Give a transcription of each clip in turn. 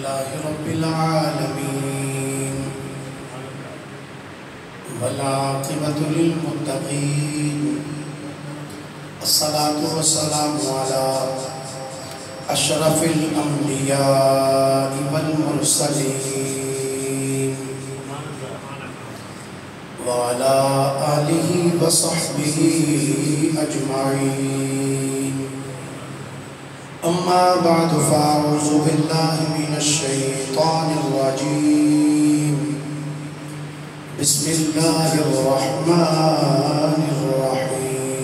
لله رب العالمين والعاقبة للمتقين الصلاة والسلام على أشرف الأنبياء والمرسلين وعلى آله وصحبه أجمعين أما بعد فأعوذ بالله من الشيطان الرجيم بسم الله الرحمن الرحيم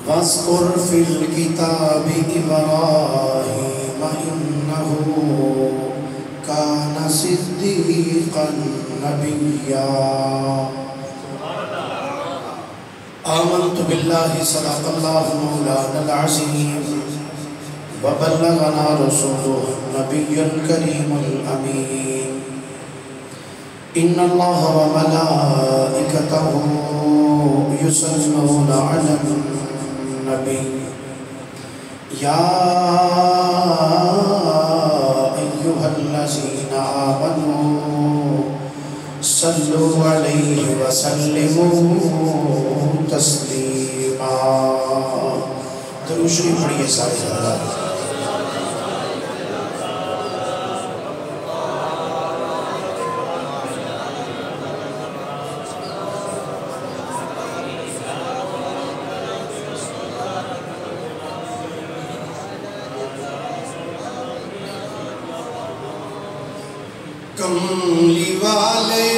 واذكر في الكتاب إبراهيم إنه كان صديقا نبيا آمنت بالله صدق الله مولانا العظيم وبلغنا رسوله النبي الكريم الأمين إن الله وملائكته يصلون على النبي يا أيها الذين آمنوا صلوا عليه وسلموا تسلیما. درود شریف پڑھیے سارے حضرات. کملی والے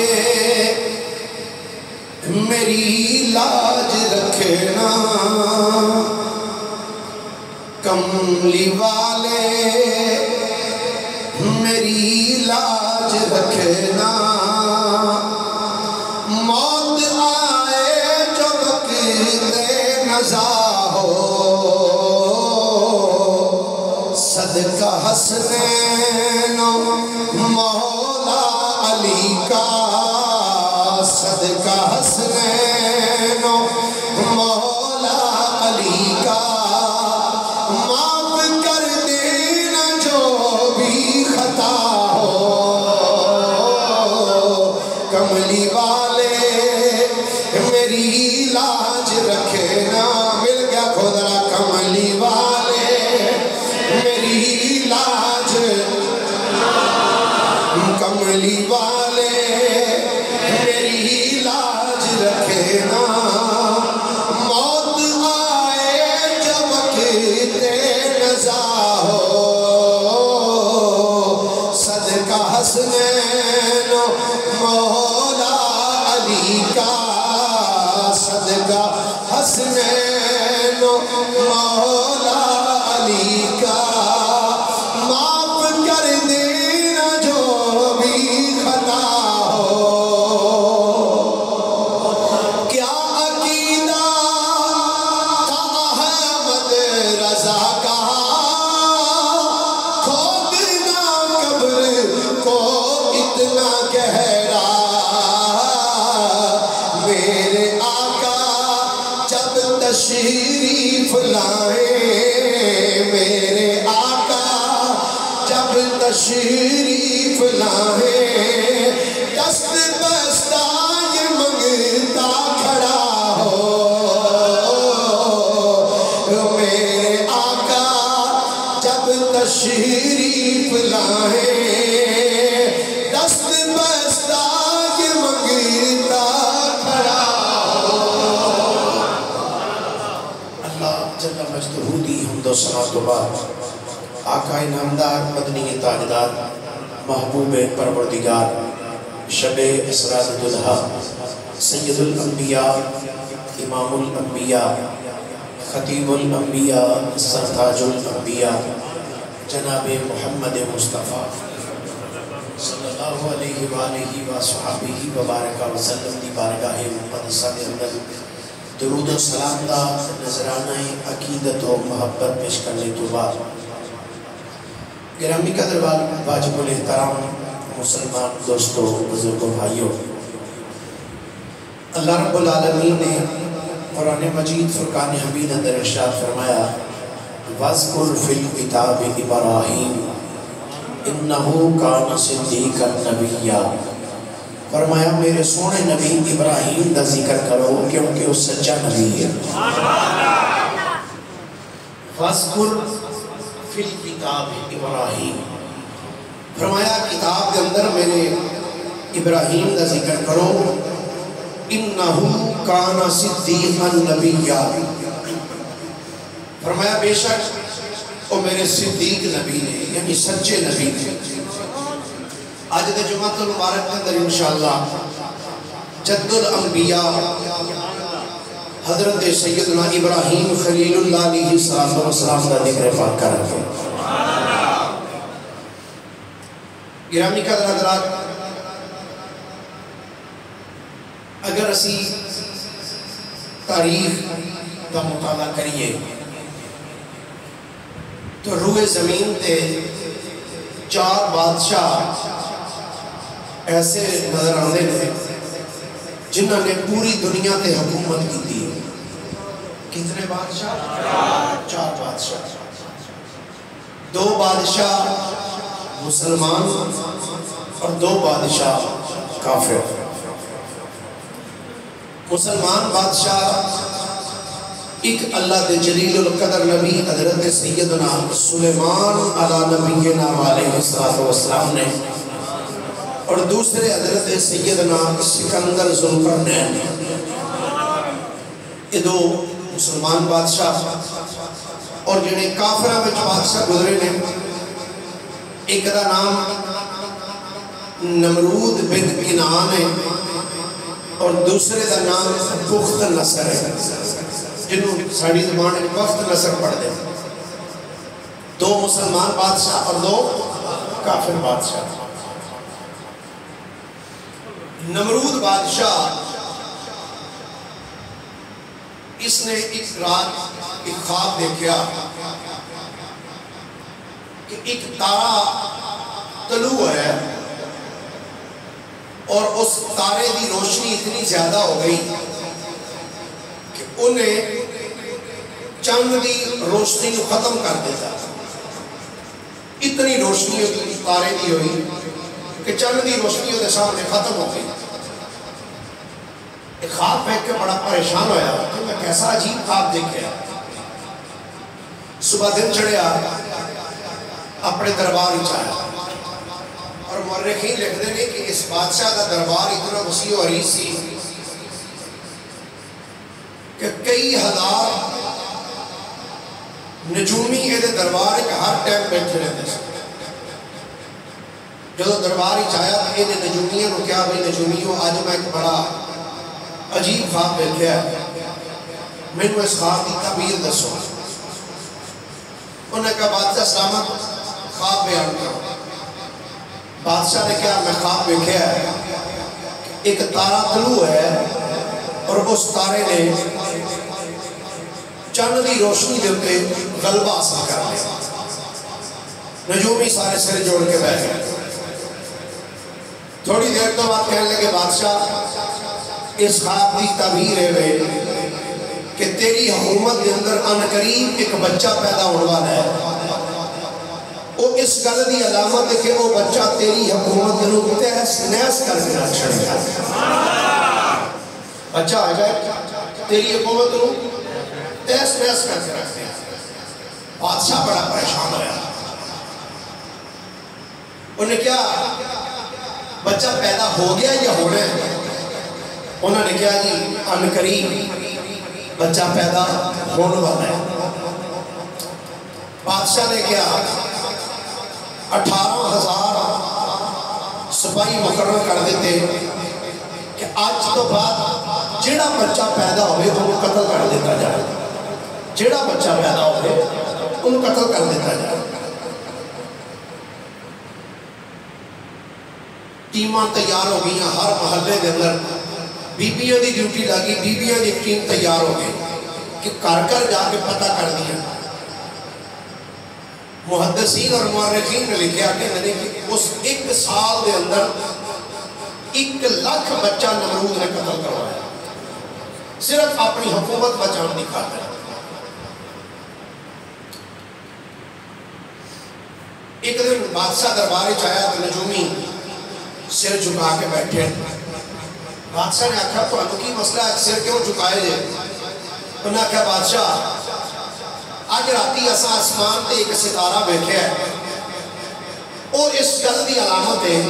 میری لاج رکھنا، کملی والے میری لاج رکھنا، موت آئے جو وقت نزا ہو، صدقہ حسنین مولا علی کا، صدقہ حسنین مولا علی کا، معاف کر دینا جو بھی خطا ہو، کملی والے میری لاج رکھنا. مل گیا خدا. کملی والے میری لاج، کملی والے میری لاج رکھنا، موت آئے جب وقت نزا ہو، صدقہ حسنین مولا علی کا، صدقہ حسنین مولا علی کا، معاف کر دینا جو بھی خطا ہو. کیا عقیدہ تھا احمد رضا کا، کھودنا قبر کو اتنا گہرا، میرے آقا جب تشریف لائے، میرے آقا جب تشریف لائے، دست بستہ یہ منگتا کھڑا ہو، میرے آقا جب تشریف لائے، دست بستہ یہ منگتا کھڑا ہو. اللہ جل مجدہ دی حمد و ثنا و بعد آقا نامدار مدنی تاجدار محبوب پروردگار شب اسراء الضحیٰ سید الانبیاء امام الانبیاء خطیب الانبیاء سرتاج الانبیاء جناب محمد مصطفیٰ صلی اللہ علیہ وآلہ وصحبہ وبارک وسلم دی بارگاہ مقدسہ کے اندر درود و سلام دا نظرانہ عقیدت و محبت پیش کرنے تو بعد، گرامی قدر واجب الاحترام مسلمان دوستوں، بزرگوں، بھائیوں، اللہ رب العالمین نے قرآن مجید فرقان حمید اندر ارشاد فرمایا وَاذْكُرْ فِي الْكِتَابِ إِبْرَاهِيمَ إِنَّهُ كَانَ صِدِّيقًا نَبِيًّا۔ فرمایا میرے سونے نبی ابراہیم دا ذکر کرو کیونکہ وہ سچا نبی ہے۔ وَاذْكُرْ فِي الْكِتَابِ إِبْرَاهِيمَ، فرمایا کتاب کے اندر میرے ابراہیم دا ذکر کرو، إِنَّهُ كَانَ صِدِّيقًا نَبِيًّا، فرمایا بے شک وہ میرے صدیق نبی نے، یعنی سچے نبی نے۔ آج دے جمعۃ المبارک کے اندر انشاءاللہ جد الانبیاء حضرت سیدنا ابراہیم خلیل اللہ علیہ السلام کا ذکر پاک کر رہے ہیں۔ گرامی قدر حضرات، اگر اسی تاریخ کا مطالعہ کریے تو روئے زمین تے 4 بادشاہ ایسے نظر آنے نے جنہوں نے پوری دنیا تے حکومت کی تھی۔ کتنے بادشاہ؟ 4 بادشاہ۔ 2 بادشاہ مسلمان اور 2 بادشاہ کافر۔ مسلمان بادشاہ ایک اللہ دے جلیل القدر نبی حضرت سیدنا سلیمان علیہ نبینا علیہ السلام نے، اور دوسرے حضرت سیدنا سکندر ذوالقرنین۔ یہ 2 مسلمان بادشاہ اور جنہیں کافرہ میں بادشاہ گزرے نے، ایک دا نام نمرود بن کنعان ہے اور دوسرے دا نام بخت نصر ہے، جنہوں ساڑھی زبان میں بخت نصر پڑھ دے۔ 2 مسلمان بادشاہ اور 2 کافر بادشاہ۔ نمرود بادشاہ اس نے ایک رات ایک خواب دیکھا کہ ایک تارا طلوع ہے اور اس تارے دی روشنی اتنی زیادہ ہو گئی کہ انہیں چاند دی روشنی کو ختم کر دیتا۔ اتنی روشنی تارے دی ہوئی کہ چاند دی روشنی ہوتے سامنے ختم ہو گئی۔ ایک خواب پھینک کے بڑا پریشان ہویا کہ میں کیسا عجیب خواب دیکھا۔ صبح دن چڑھیا، اپنے دربار ہی چاہیا، اور مورخین لکھ دے نے کہ اس بادشاہ کا دربار اتنا وسیع و عریض سی کہ کئی ہزار نجومی یہ دربار کے ہر ٹائم بیٹھے رہتے ہیں۔ جب دربار ہی چاہیا تو یہ نجومیوں نے کیا بھئی نجومیوں آج میں ایک بڑا عجیب خواب دیکھا ہے، میں نے اس خواب کی تعبیر دسو۔ انہوں نے کہا بادشاہ سلامت خواب بیان کرو۔ بادشاہ نے کہا میں خواب دیکھا ہے ایک تارا طلوع ہے اور اس تارے نے چاند دی روشنی دیتے غلبہ حاصل کر لیا۔ نجومی سارے سر جوڑ کے بیٹھ گئے۔ تھوڑی دیر تو بات کہنے لگے بادشاہ اس خواب کی تعبیر ہے کہ تیری حکومت کے اندر ان قریب ایک بچہ پیدا ہونے والا ہے۔ وہ اس گل دی علامت ہے کہ وہ بچہ تیری حکومت کو تہس نہس کر کے رکھ چھڑے گا۔ بچہ آ جائے تیری حکومت کو تہس نہس کر کے رکھ دے۔ بادشاہ بڑا پریشان ہویا۔ انہیں کیا بچہ پیدا ہو گیا یا ہونا ہے؟ انہوں نے کہا جی ان قریب بچہ پیدا ہونے والا ہے۔ بادشاہ نے کہا 18,000 سپاہی مقرر کر دیتے کہ آج تو بعد جڑا بچہ پیدا ہوئے انہوں قتل کر دیتا جائے۔ جڑا بچہ پیدا ہوئے انہوں قتل کر دیتا جائے۔ ٹیماں تیار ہو گئی، ہر محلے کے اندر بیبیوں دی ڈیوٹی لگی، بیبیوں دی ٹیم تیار ہو گئی کہ گھر جا کے پتہ کر دیا۔ محدثین اور مورخین نے لکھا کہ اس 1 سال دے اندر 1 لاکھ بچہ نمرود نے قتل کروایا، صرف اپنی حکومت بچانے کی خاطر۔ ایک دن بادشاہ دربار آیا تو نجومی سر جھکا کے بیٹھے. بادشاہ نے آکھا تو انہوں کی مسئلہ ہے سر کیوں جھکائے جے؟ انہوں نے آکھا بادشاہ آج راتی اسا آسمان تے ایک ستارہ بیٹھے ہے اور اس گل دی علامت ہے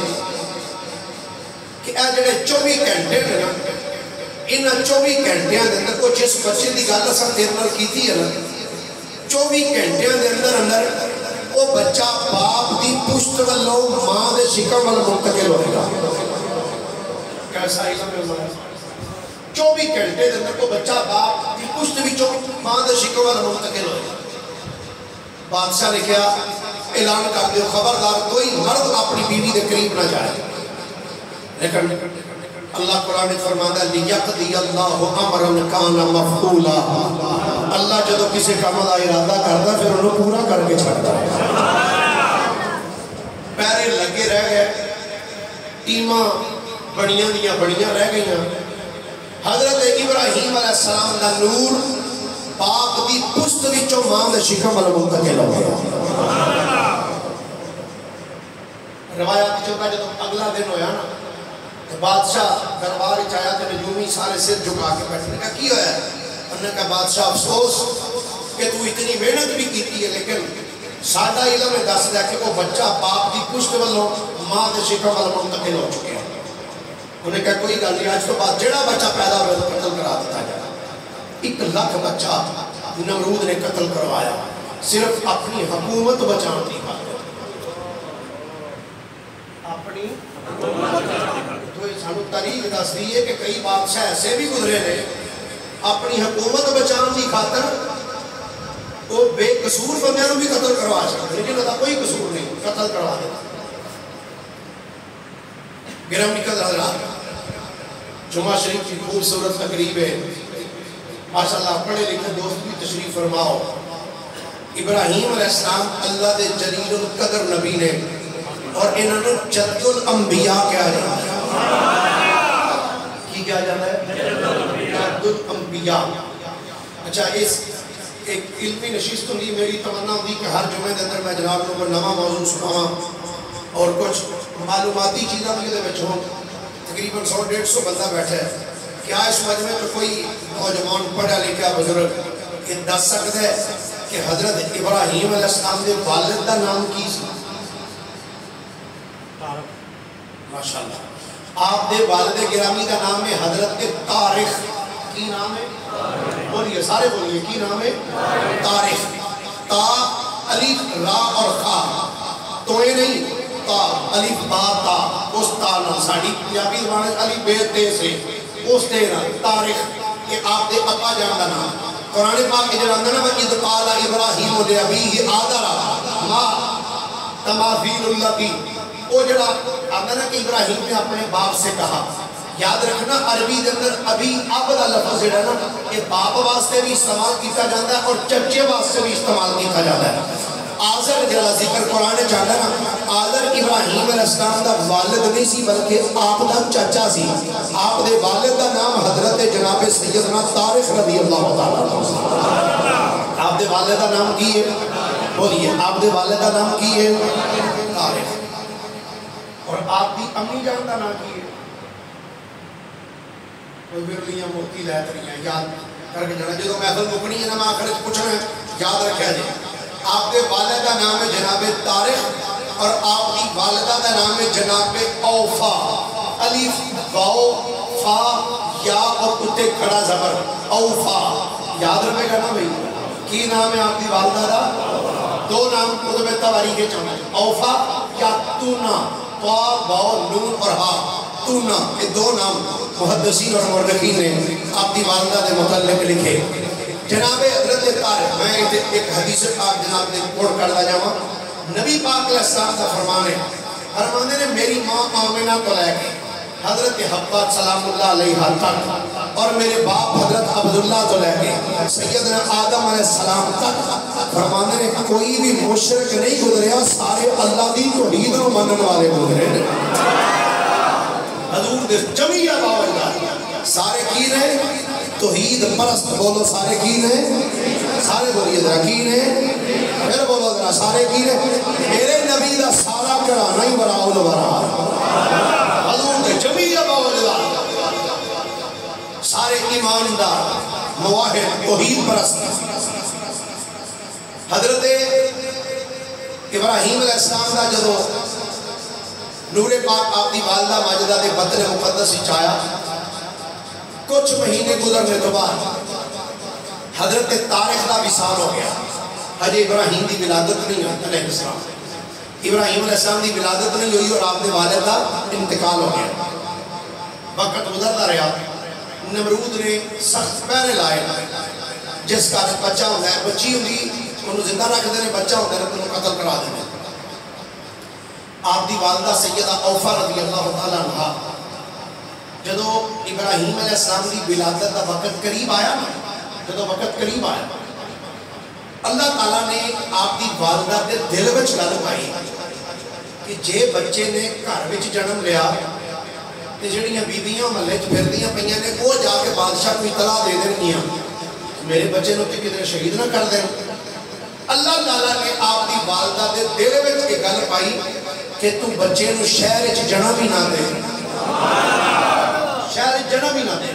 کہ اے جڑے 24 گھنٹے نے نا انہاں 24 گھنٹیاں دے اندر کوئی جس بچے دی گل اساں تیرے نال کیتی ہے نا 24 گھنٹیاں دے اندر وہ بچہ باپ دی پشت والوں ماں دے شکم وال منتقل ہوئے گا. کیسا علم ہے 24 گھنٹے دے اندر کو بچہ باپ دی پشت وچوں ماں دے شکم وال منتقل ہوئے گا. بادشاہ نے کیا اعلان کر دیو خبردار کوئی مرد اپنی بیوی دے قریب نہ جائے. لیکن اللہ قرآن نے فرمایا لیقضی اللہ امرا کان مفعولا. اللہ جدو کسی کام دا ارادہ کرتا پھر انہوں پورا کر کے چھڑتا ہے. پیرے لگے رہ گئے ٹیماں بڑیاں دیاں بڑیاں رہ گئیاں. حضرت ابراہیم علیہ السلام دا نور باپ دی پشت وچوں ماں دے شکم وال منتقل ہو گیا. روایات چوکا جدو اگلا دن ہویا نا تو بادشاہ دربار چاہیا تو نجومی سارے سر جھکا کے بیٹھنے کا کی ہویا ہے. انہوں نے کہا بادشاہ افسوس کہ تو اتنی محنت بھی کیتی ہے لیکن سادہ علم میں دس دیا کہ وہ بچہ باپ دی پشت والوں ماں دے شکم وال منتقل ہو چکے ہیں. انہوں نے کہا کوئی گل نہیں آج تو بعد جڑا بچہ پیدا ہوئے تو قتل کرا دیتا جائے. 1 لاکھ بچہ نمرود نے قتل کروایا صرف اپنی حکومت بچان دی بات. اپنی تو سانو تاریخ دس دی ہے کہ کئی بادشاہ ایسے بھی گزرے نے اپنی حکومت بچان دی خاطر وہ بے قصور بندیاں بھی قتل کروا سکتے لیکن وہ کوئی قصور نہیں قتل کروا دیتا. گرامی قدر حضرات جمعہ شریف کی خوبصورت تقریب ہے ماشاءاللہ پڑھے لکھے دوست بھی تشریف فرماؤ. ابراہیم علیہ السلام اللہ دے جلیل القدر نبی نے اور انہوں نے جد الانبیاء کیا جاتا ہے کی کیا جاتا ہے جد الانبیاء. اچھا اس ایک علمی نشست ہوئی میری تمنا ہوئی کہ ہر جمعے دے اندر میں جناب لوگوں کو نواں موضوع سناواں اور کچھ معلوماتی چیزاں بھی دے وچ ہوں. تقریباً 100-150 بندہ بیٹھا ہے. کیا اس مجمع میں کوئی نوجوان پڑھا لکھا بزرگ یہ دس سکتا ہے کہ حضرت ابراہیم علیہ السلام دے والد دا نام کی سی؟ ماشاءاللہ آپ دے والد گرامی کا نام ہے حضرت طارق. کی نام ہے؟ بولیے سارے بولیے کی نام ہے؟ طارق. تا الف را اور خا توئے نہیں تا الف با تا اس تا نام ساڑی پنجابی زبان الف بے تے سے اس تیرا طارق یہ آپ دے ابا جان کا نام. قرآن پاک کے جناب نے وَإِذْ قَالَ إِبْرَاهِيمُ لِأَبِيهِ آذَرَ مَا تَمَاثِيلُ اللَّتِي. وہ جڑا آتا نا کہ ابراہیم نے اپنے باپ سے کہا. یاد رکھنا عربی دے اندر ابھی اب دا لفظ جڑا نا یہ باپ واسطے بھی استعمال کیتا جاتا ہے اور چچے واسطے بھی استعمال کیتا جاتا ہے. آذر جڑا ذکر قرآن چاہتا ہے نا آذر ابراہیم علیہ السلام دا والد نہیں سی بلکہ آپ دا چچا سی. آپ دے والد دا نام حضرت جناب سیدنا طارق رضی اللہ تعالیٰ. آپ دے والد دا نام کی ہے؟ بولیے آپ دے والد دا نام کی ہے؟ طارق. اور آپ دی امی جان دا نام کی ہے؟ کوئی برلیاں موتی لہت رہی ہیں یاد کر کے جانا جدو محفل مکنی ہے نا میں آخر پوچھنا ہے یاد رکھا جائے. آپ کے والدہ کا نام ہے جناب طارق اور آپ کی والدہ کا نام ہے جناب اوفا. الف واو فا یا اور کتے کھڑا زبر اوفا. یاد رکھے گا نا بھئی کی نام ہے آپ کی والدہ کا؟ 2 نام کتب تواریخ کے چاہنا ہے اوفا یا تونا. طا واو نون اور ہا تونا یہ 2 نام محدثین اور مورخین نے آپ کی والدہ دے متعلق لکھے. جناب حضرت طارق میں ایک حدیث پاک جناب نے کوڑ کرتا جاؤں. نبی پاک علیہ السلام کا فرمان ہے فرمانے نے میری ماں آمنہ کو لے کے حضرت حبہ سلام اللہ علیہ تک اور میرے باپ حضرت عبداللہ تو لے کے سیدنا آدم علیہ السلام تک فرمانے نے کوئی بھی مشرک نہیں گزریا سارے اللہ دی توحید و منن والے گزرے. حضور دے جمعیہ باواللہ سارے کی رہے توحید پرست. بولو سارے کی رہے سارے بولیے ذرا کی رہے پھر بولو ذرا سارے کی نے میرے نبی دا سارا گھرانہ ہی براء البراء حضور دے جمیع باوجود سارے ایماندار موحد توحید پرست حضرت ابراہیم علیہ السلام دا جدو نور پاک آپ دی والدہ ماجدہ دے بطن مقدس چایا کچھ مہینے گزرنے تو بعد حضرت طارق دا وصال ہو گیا. حج ابراہیم دی ولادت نہیں ہوئی علیہ السلام ابراہیم علیہ السلام دی ولادت نہیں ہوئی اور آپ نے والد دا انتقال ہو گیا. وقت گزرتا رہا نمرود نے سخت پہرے لائے جس کا بچہ ہوتا ہے بچی ہوگی انہوں زندہ رکھ دینے بچہ ہوتا ہے انہوں قتل کرا دینے. آپ دی والدہ سیدہ اوفا رضی اللہ تعالیٰ عنہ جدو ابراہیم علیہ السلام دی ولادت دا وقت قریب آیا نا جدو وقت قریب آیا اللہ تعالیٰ نے آپ دی والدہ دے دل وچ گل پائی کہ جے بچے نے گھر وچ جنم لیا تے جڑیاں بیویاں محلے چ پھردیاں پئیاں نے وہ جا کے بادشاہ کو اطلاع دے دینگیاں میرے بچے نو تے کدھر شہید نہ کر دیں. اللہ تعالیٰ نے آپ دی والدہ دے دل وچ یہ گل پائی کہ تو بچے نو شہر وچ جنم ہی نہ دے شہر جنم ہی نہ دے.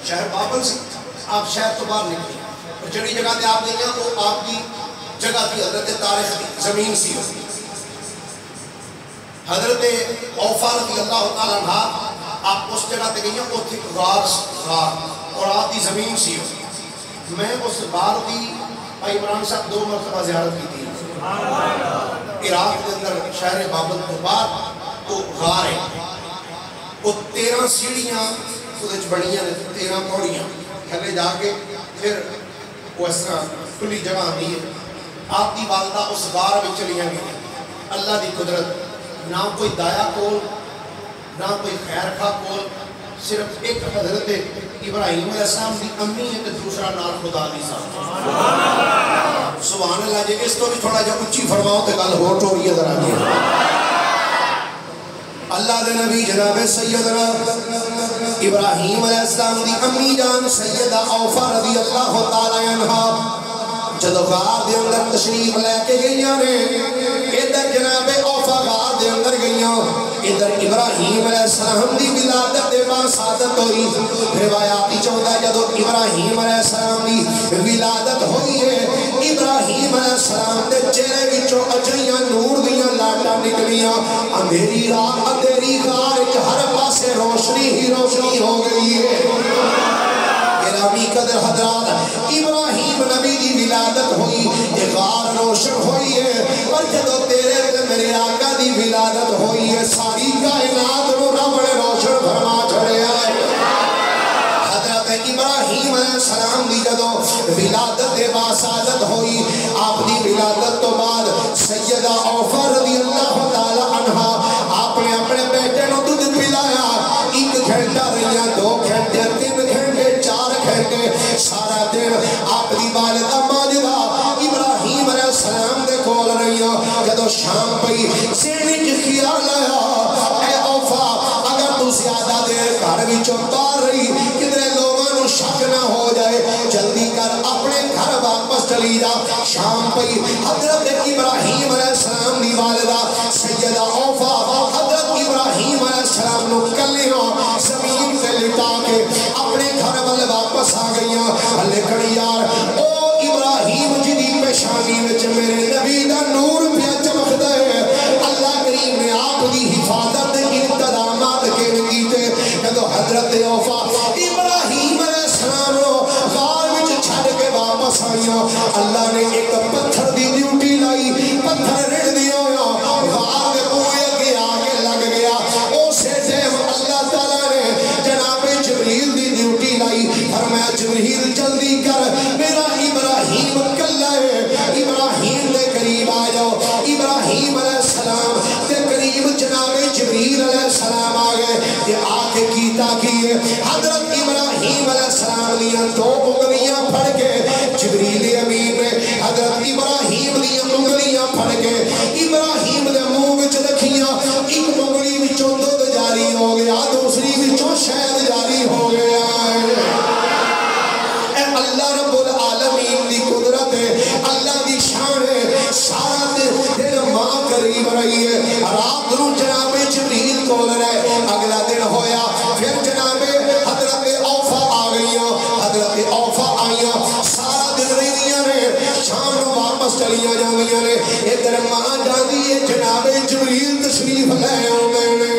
شہر بابل سی آپ شہر تو باہر نکلی اور جڑی جگہ تے آپ گئیاں وہ آپ کی جگہ تھی حضرت طارق کی زمین سی. حضرت اوفا رضی اللہ تعالیٰ عنہ آپ اس جگہ تے گئیاں وہ تھی غار اور آپ کی زمین سی. میں اس غار دی بھائی عمران صاحب 2 مرتبہ زیارت کی تھی عراق کے اندر شہر بابل تو بعد وہ غار ہے وہ 13 سیڑھیاں اس بڑیاں 13 پوڑیاں تھلے جا کے پھر وہ اس طرح کھلی جگہ آتی ہے. آپ کی والدہ اس غار میں چلی گئی. اللہ دی قدرت نہ کوئی دایا کول نہ کوئی خیر خواہ کول صرف ایک حضرت ابراہیم علیہ السلام دی امی ہے تے دوسرا نال خدا دی صاحب سبحان اللہ. جی اس تو بھی تھوڑا جا اچھی فرماؤ تے گل ہو ٹوری ذرا جی. اللہ دے نبی جناب سیدنا ابراہیم علیہ السلام دی امی جان سیدہ اوفا رضی اللہ تعالی عنہ جدو غار دے اندر تشریف لے کے گئیاں نے ادھر جناب اوفا غار دے اندر گئیاں ادھر ابراہیم علیہ السلام دی ولادت دے بعد سعادت ہوئی. روایاتی چاہتا ہے جدو ابراہیم علیہ السلام دی ولادت ہوئی ہے ابراہیم علیہ السلام دے چہرے وچوں اجیاں نور دیاں لاٹاں نکلیاں. اندھیری رات اندھیری غار وچ ہر پاسے روشنی ہی روشنی ہو گئی ہے. گرامی قدر حضرات ابراہیم نبی دی ولادت ہوئی یہ غار روشن ہوئی ہے اور جدو تیرے تے میرے آقا دی ولادت ہوئی ہے ساری کائنات نو رب نے روشن فرما چھڑیا ہے. حضرت ابراہیم علیہ السلام دی جدو ولادت دے بعد سعادت ہوئی آپ دی ولادت تو بعد سیدہ اوفا رضی اللہ تعالی عنہ آپ نے اپنے بیٹے نو دودھ پلایا. 1 گھنٹہ رہیا 2 گھنٹے 3 گھنٹے 4 گھنٹے سارا دن آپ دی والدہ ماجدہ ابراہیم علیہ السلام دے کول رہیا. جدو شام پئی سینی جی خیال آیا اے اوفا اگر تو زیادہ دیر گھر وچوں باہر رہی کدھر لوگاں نو شک نہ ہو جائے جلدی کر اپنے گھر واپس چلی جا. شام پئی حضرت ابراہیم علیہ السلام دی والدہ سیدہ اوفا حضرت ابراہیم علیہ السلام نو کلیاں زمین تے لٹا کے اپنے گھر والے واپس آ گئیاں. لیکن یار او ابراہیم جی دی پیشانی وچ میرے نبی دا نور پیا چمکدا ہے. اللہ کریم نے آپ دی حفاظت دے انتظامات کیتے جدو حضرت اوفا ابراہیم علیہ السلام نو غار وچ چھڈ کے واپس آئیاں اللہ نے ایک پتھر دی ڈیوٹی لائی. پتھر رڑ دیا غار دے بوئے اگے آ کے لگ گیا. اسے ٹائم اللہ تعالیٰ نے جناب جبریل دی ڈیوٹی لائی. فرمایا جبریل جلدی کر میرا ابراہیم کلا ہے ابراہیم دے قریب آ جاؤ. ابراہیم علیہ السلام دے قریب جناب جبریل علیہ السلام آ گئے. یہ آ کے کیتا کیے حضرت ابراہیم علیہ السلام دیا 2 انگلیاں پھڑ کے جبریل امین نے حضرت ابراہیم دیا انگلیاں پھڑ کے ابراہیم دے منہ وچ رکھیاں. ایک انگلی وچوں دودھ جاری ہو گیا دوسری وچوں شہد جاری ہو گیا. اے اللہ رب العالمین دی قدرت ہے اللہ دی شان ہے. ادھر ماں جاندی ہے جناب جبریل تشریف لے آوندے نے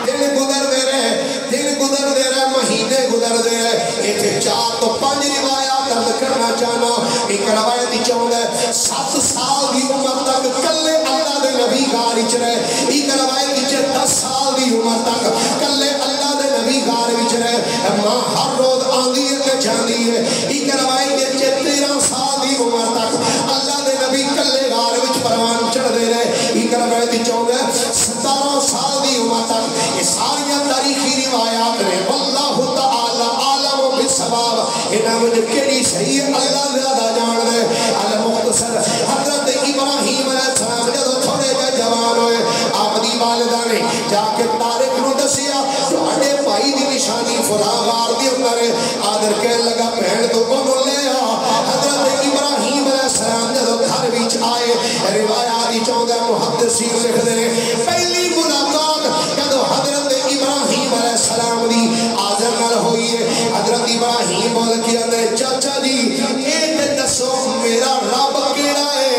دن گزر دے رہے مہینے گزر دے رہے ایتھے 4 تو 5 روایات عرض کرنا چاہنا ایک روایت ہی چاہتا ہے 7 سال دی عمر تک کلے اللہ دے نبی غار وچ رہے ایک روایت ہی 10 سال دی عمر تک کلے اللہ دے نبی غار وچ رہے ماں ہر روز آندی ہے تے جاندی ہے ایک روایت ہی 13 سال دی عمر تک اللہ دے نبی کلے غار وچ پروان چڑھ دے رہے ایک روایت ہی چاہتا ہے 17 سال دی عمر تک یہ ساری تاریخی روایات نے واللہ تعالی عالم بالثواب انہاں وچ کیڑی صحیح اللہ زیادہ جان دے المختصر حضرت ابراہیم علیہ السلام جدوں تھوڑے جے جوان ہوئے آپ دی والدہ نے جا کے طارق نو دسیا تواڈے بھائی دی نشانی فلاں غار دے اندر ہے آدر کہن لگا بہن تو اونوں لے آ حضرت ابراہیم علیہ السلام جدوں گھر وچ آئے روایات دی چاہندا محدثین لکھدے نے پہلی ملاقات جدوں حضرت ابراہیم علیہ السلام دی آذر نال ہوئی ہے حضرت ابراہیم بول کے اندر چاچا جی اے تے دسو میرا رب کیڑا ہے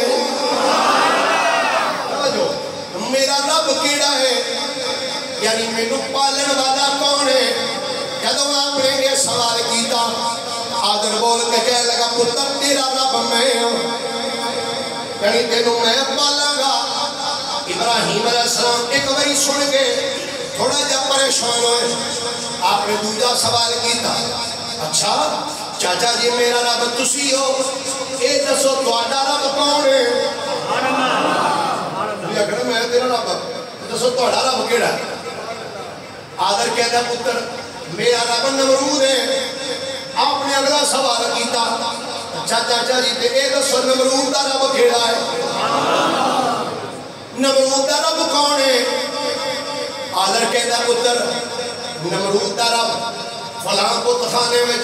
میرا رب کیڑا ہے یعنی مینوں پالن والا کون ہے جدوں آپ نے یہ سوال کیتا آذر بول کے کہنے لگا پتر تیرا رب میں ہوں یعنی تینوں میں پالاں گا ابراہیم علیہ السلام ایک باری سن کے تھوڑا جا پریشان ہوئے آپ نے دوجا سوال کیتا اچھا چاچا جی میرا رب تسی ہو اے دسو تواڈا رب کون ہے یہ اگر میں تیرا رب دسو تواڈا رب کیڑا ہے آدر کہتا پتر میرا رب نمرود ہے آپ نے اگلا سوال کیتا اچھا چاچا جی تے اے دسو نمرود دا رب کیڑا ہے نمرود دا رب کون ہے آدر کہتا پتر نمرود دا رب فلاں بت خانے میں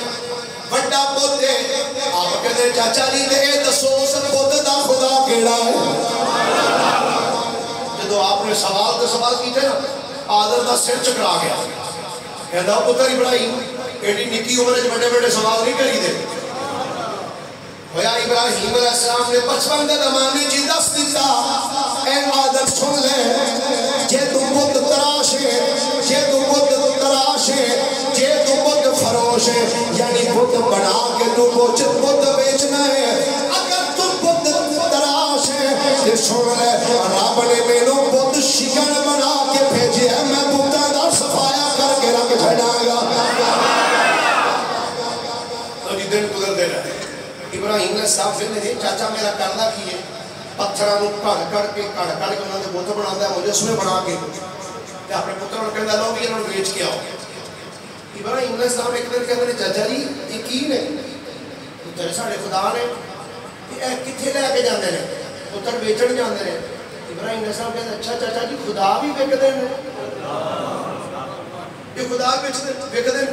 بڑا بت ہے آپ کہتے چاچا جی تے اے دسو اس بت دا خدا کیڑا ہے جدو آپ نے سوال کیتے نا آدر دا سر چکرا گیا کہتا پتر ابراہیم ایڈی نکی عمر وچ بڑے بڑے سوال نہیں کری دے ہویا ابراہیم علیہ السلام نے 55 دے زمانے چ دس دیتا اے آدر سن لے جے تو بت تراش ہے جے تو بت تراش ہے جے تو بت فروش ہے یعنی بت بنا کے تو بت بیچنا ہے اگر تو بت تراش ہے تے سن لے رب نے مینوں بت شکن بنا کے بھیجے ہے میں بتاں دا صفایا کر کے رکھ چھڑاں گا تو جی دن گزر دے رہے ابراہیم نے صاحب سے نہیں چاچا میرا کرنا کی ہے پتھرانوں کڑ کے انہوں نے بت بنا دیا مجھے اس میں بنا کے اپنے پتروں نے کہا لو بھی انہوں نے بیچ کے آؤ ابراہیم علیہ السلام ایک دن کہتے ہیں چاچا جی یقین ہے پتر ساڑھے خدا نے کتھے لے کے جاندے نے پتر بیچن جاندے نے ابراہیم علیہ السلام کہتے ہیں اچھا چاچا جی خدا بھی بیچتے ہیں یہ خدا بیچتے ہیں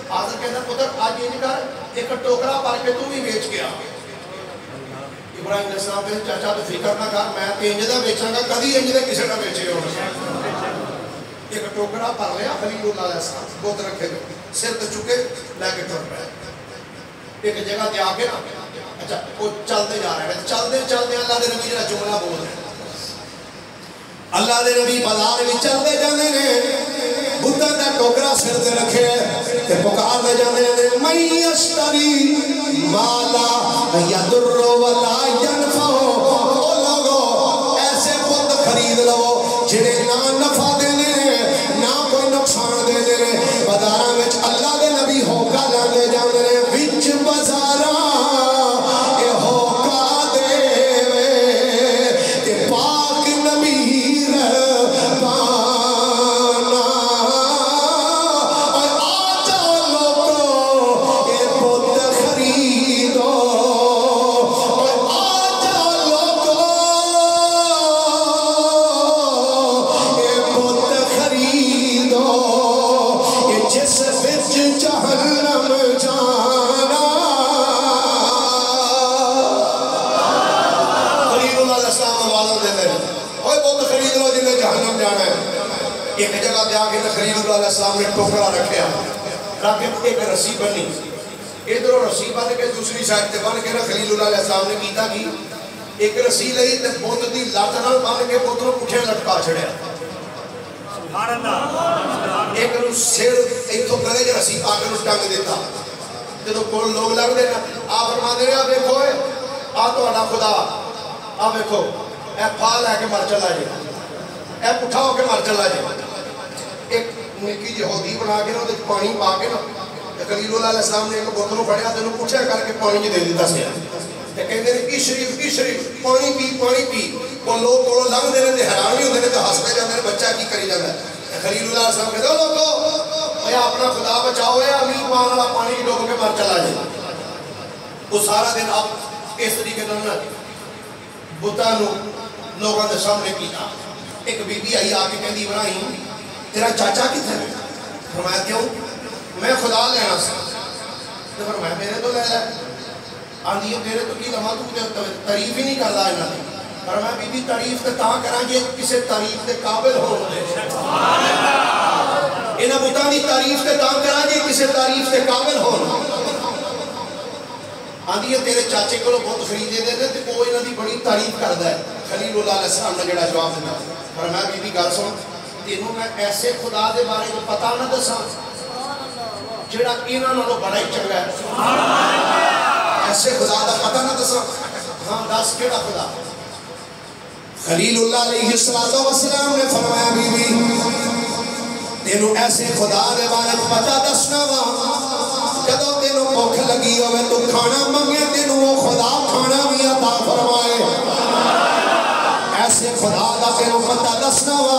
آدھر کہتا پتر آج یہ کر ایک ٹوکرا پار کے تو بھی بیچ گیا ابراہیم علیہ السلام کہتے چاچا تو فکر نہ کر میں تے انجدہ بیچاں گا کدی انجدہ کسی نہ بیچے ہو ایک ٹوکرا پار لیا خلیل اللہ علیہ السلام بہت رکھے گئے سر تو چکے لے کے ٹر پہ ایک جگہ دے آگے نا اچھا وہ چلتے جا رہے ہیں چلتے اللہ دے نبی جنہ جملہ بول رہے ہیں اللہ دے نبی بازار بھی چلتے جانے نے بُدھا دا ٹوکرا سر دے رکھے تے پکار دے جانے نے من یشتری مالا یدر ولا ینفع او لوگو ایسے بت خرید لو جنہیں نہ نفع دینے نہ کوئی نقصان دینے بازاراں وچ اللہ دے نبی ہوکا لاندے جاندے نے وچ بازاراں اے ہوکا دے تے پاک نبی ایک جگہ دے آگے خلیل اللہ علیہ السلام نے ٹوکرا رکھیا رکھ ایک رسی بنی ادھر رسی بن کے دوسری سائڈ تے بن کے خلیل اللہ علیہ السلام نے کیتا کی ایک رسی لئی تے بت دی لت نال بن کے بت نوں پٹھے لٹکا چھڑیا ایک نوں سر ایتھوں گلے چ رسی پا کے ٹنگ دیتا جدوں کول لوگ لگدے نا آپ فرماندے نے آ ویکھو آ تہاڈا خدا آ ویکھو اے پھا لے کے مر چلا جے اے پٹھا ہو کے مر چلا جے ایک نکی یہودی بنا کے نا اودے پانی پا کے نا خلیل اللہ علیہ السلام نے ایک بوتل پھڑیا تے انہوں پوچھا کر کے پانی دے دیتا سی تے کہندے نے کی شریف پانی پی وہ لوگ کولوں لنگدے نے تے حیران بھی ہوندے نے تے ہسدے جاندے نے بچہ کی کری جاندا ہے خلیل اللہ علیہ السلام کہندے او لوگو اے اپنا خدا بچاؤ اے امین پان والا پانی ڈوب کے مر چلا جائے وہ سارا دن آپ اس طریقے نال بتاں نوں لوگاں دے سامنے کیتا ایک بی بی آئی آ کے کہندی ابراہیم تیرا چاچا کتھے ہے فرمایا کیوں میں خدا لینا سا تو فرمایا میرے تو لے لے آندھی ہے تیرے تو کی لمحہ تو تعریف ہی نہیں کر رہا انہاں دی فرمایا بی بی تعریف تے تاں کراں جے کسے تعریف دے قابل ہو انہاں بتاں دی تعریف تے تاں کراں جے کسے تعریف دے قابل ہو آندھی ہے تیرے چاچے کو بہت خریدے دے تے وہ انہاں دی بڑی تعریف کردا ہے خلیل اللہ علیہ السلام نے جڑا جواب دیتا فرمایا بی بی گل سن تینوں میں ایسے خدا دے بارے میں پتہ نہ دساں جڑا انہاں نالوں بڑا ہی چنگا ہے ایسے خدا دا پتہ نہ دساں ہاں دس کیڑا خدا خلیل اللہ علیہ السلام نے فرمایا بی بی تینوں ایسے خدا دے بارے میں پتہ دسنا وا جدوں تینوں بھوک لگی ہوے تو کھانا منگے تینوں وہ خدا کھانا بھی عطا فرمائے ایسے خدا دا تینوں پتہ دسنا وا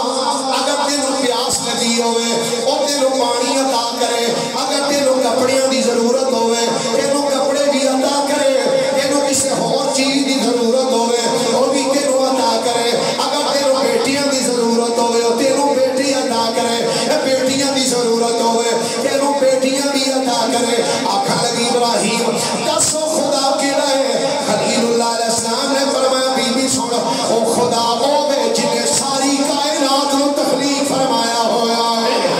اگر تینوں پیاس لگی ہوے او تینوں پانی عطا کرے اگر تینوں کپڑیاں دی ضرورت ہوے تینوں کپڑے بھی عطا کرے تینوں کسی اور چیز دی ضرورت ہوے او بھی تینوں عطا کرے اگر تینوں بیٹیاں دی ضرورت ہوے او تینوں بیٹی عطا کرے بیٹیاں دی ضرورت ہوے تینوں بیٹیاں بھی عطا کرے آکھا لگی ابراہیم دسو خدا کیڑا ہے خلیل اللہ علیہ السلام نے فرمایا بی بی سن او خدا او دے جنہیں ساری کائنات نو تخلیق فرمایا ہویا ہے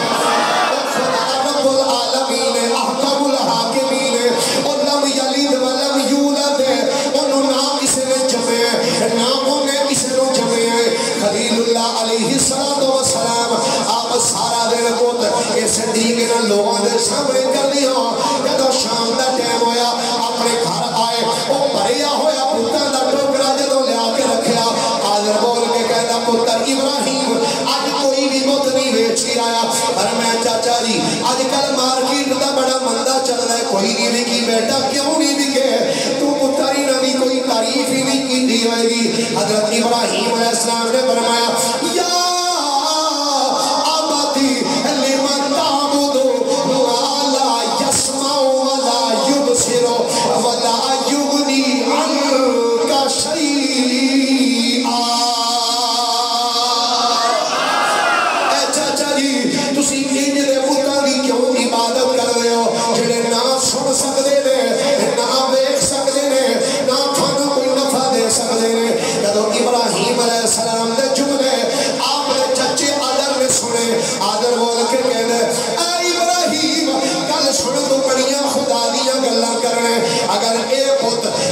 او خدا رب العالمین احکم الحاکمین او لم یلد ولم یولد انہوں نہ کسی نے جمے نہ انہیں کسی نے جمے خلیل اللہ علیہ السلام آپ سارا دن بہت اس طریقے نہ لوگوں دے سامنے کر دیا جدو شام دا ٹائم ہویا اپنے گھر آئے وہ بھریا ہویا پتر دا ٹوکرا جدو لیا کے رکھیا حاضر بول کے کہتا پتر ابراہیم آج کوئی بھی بت نہیں بیچ کے آیا پر میں چاچا جی آج کل مارکیٹ دا بڑا مندہ چل رہا ہے کوئی نہیں بکی بیٹا کیوں نہیں بکے تو پتر ہی نہ بھی کوئی تعریف ہی نہیں کی دی ہوئے گی حضرت ابراہیم علیہ السلام نے فرمایا یا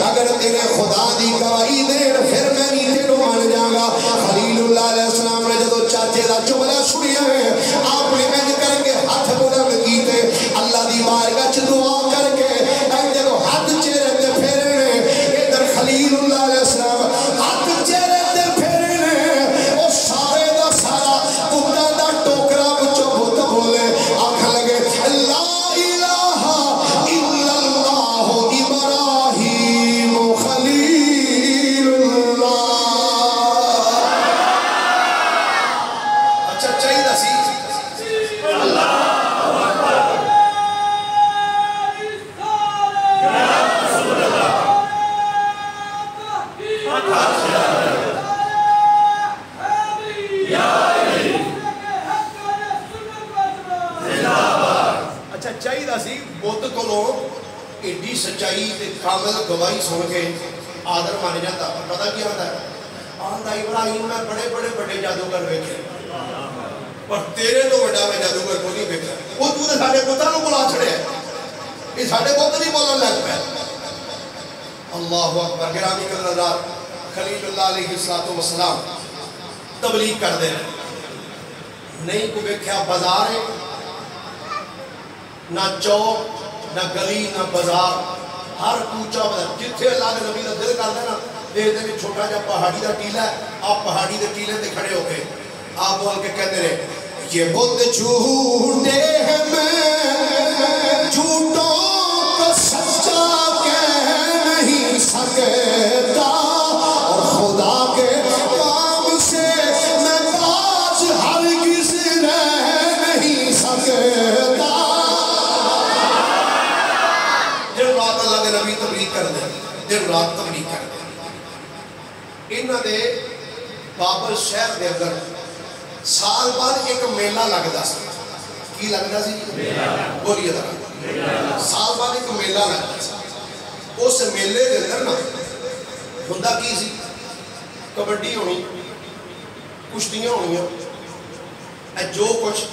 اگر تیرے خدا دی گواہی دین پھر میں نہیں تینوں مان جاگا خلیل اللہ علیہ السلام نے جدو چاچے دا جملہ سنیا ہے آپ نے انج کر کے ہاتھ بلند کیتے اللہ دی بارگاہ چ دعا کر کے انج رو ہاتھ چہرے تے پھیرنے ادھر خلیل اللہ علیہ السلام ہاتھ چہرے تے پھیرنے او سارے دا سارا پتر دا ٹوکرا وچوں بت بولے آکھ لگے لا الہ الا اللہ ابراہیم خلیل اللہ اچھا چاہیے دا سی اچھا چاہیے دا سی بہت کو لوگ ایڈی سچائی تے کامل گواہی سن کے آدر مانے جاتا اور پتہ کیا ہوتا ہے آندا ابراہیم میں بڑے بڑے بڑے جادوگر ویکھے پر تیرے تو بڑا میں جادوگر کو نہیں ویکھا وہ تو نے ساڈے پتہ نوں بلا چھڑیا یہ ساڈے پتہ نہیں بولن لگ پیا اللہ اکبر گرامی قدردار خلیل اللہ علیہ السلام تبلیغ کر دے رہے نہیں کو دیکھا بازار ہے نہ چوک نہ گلی نہ بازار ہر کوچہ بازار جتھے اللہ کے نبی کا دل کر دینا دیکھ دے چھوٹا جا پہاڑی دا ٹیلا ہے آپ پہاڑی دے ٹیلے تے کھڑے ہو کے آپ بول کے کہتے رہے یہ بت جھوٹے ہیں میں جھوٹوں کو سچا کہہ نہیں سکتا اور خدا کے کام سے میں باز ہرگز رہ نہیں سکتا دن رات اللہ کے نبی تبلیغ کر دے دن رات تبلیغ کر دے انہاں دے بابل شہر دے اندر سال بعد ایک میلہ لگدا سی کی لگدا سی بولیے ذرا سال بعد ایک میلہ لگدا سی اس میلے دے اندر نا ہوندا کی سی کبڈی ہونی کشتیاں ہونیاں جو کچھ